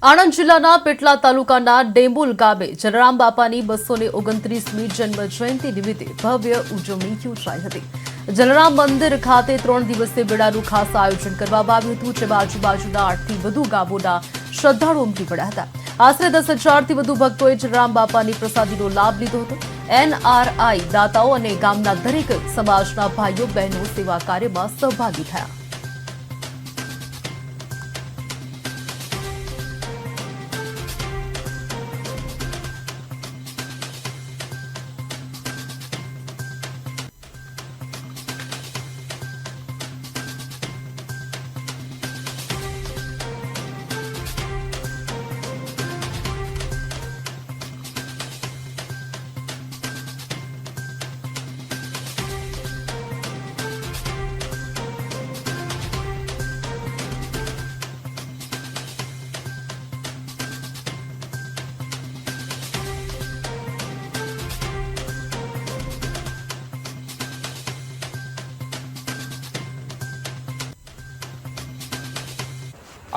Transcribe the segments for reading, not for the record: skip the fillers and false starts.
આણંદ જિલ્લાના પેટલા તાલુકાના ડેંબોલ ગામે જલારામ બાપાની 229મી જન્મ જયંતિ નિમિત્તે ભવ્ય ઉજવણી યોજાઈ હતી। જલારામ મંદિર ખાતે 3 દિવસીય મેળાનું ખાસ આયોજન કરવામાં આવ્યું હતું, જેમાં આજુબાજુના 8થી વધુ ગામોના શ્રદ્ધાળુઓ ઉમટી પડ્યા હતા। આશરે 10,000થી વધુ ભક્તોએ જલારામ બાપાની પ્રસાદીનો લાભ લીધો હતો। NRI દાતાઓ અને ગામના દરેક સમાજના ભાઈઓ બહેનો સેવા કાર્યમાં સહભાગી થયા।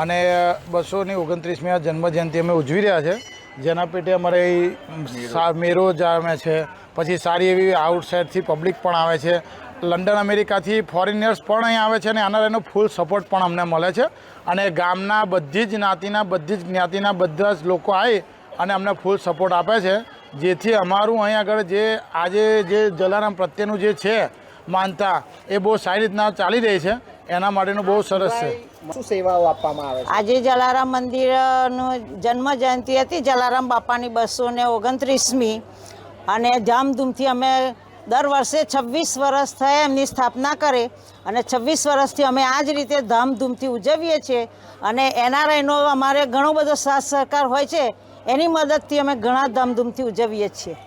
અને 229મી જન્મજયંતિ અમે ઉજવી રહ્યા છે, જેના પેટે અમારે મેરો જામે છે। પછી સારી એવી આઉટસાઇડથી પબ્લિક પણ આવે છે, લંડન અમેરિકાથી ફોરેનર્સ પણ અહીં આવે છે અને આના એનો ફૂલ સપોર્ટ પણ અમને મળે છે। અને ગામના બધી જ જ્ઞાતિના બધા જ લોકો આવી અને અમને ફૂલ સપોર્ટ આપે છે, જેથી અમારું અહીં આગળ જે આજે જે જલારામ પ્રત્યેનું જે છે માનતા એ બહુ સારી રીતના ચાલી રહી છે। એના માટેનું બહુ સરસ છે। શું સેવાઓ આપવામાં આવે છે? આજે જલારામ મંદિરનું જન્મ જયંતિ હતી, જલારામ બાપાની 229મી, અને ધામધૂમથી અમે દર વર્ષે 26 વર્ષ થયા એમની સ્થાપના કરે, અને 26 વર્ષથી અમે આ જ રીતે ધામધૂમથી ઉજવીએ છીએ। અને NRIનો અમારે ઘણો બધો સાથ સહકાર હોય છે, એની મદદથી અમે ઘણા ધામધૂમથી ઉજવીએ છીએ।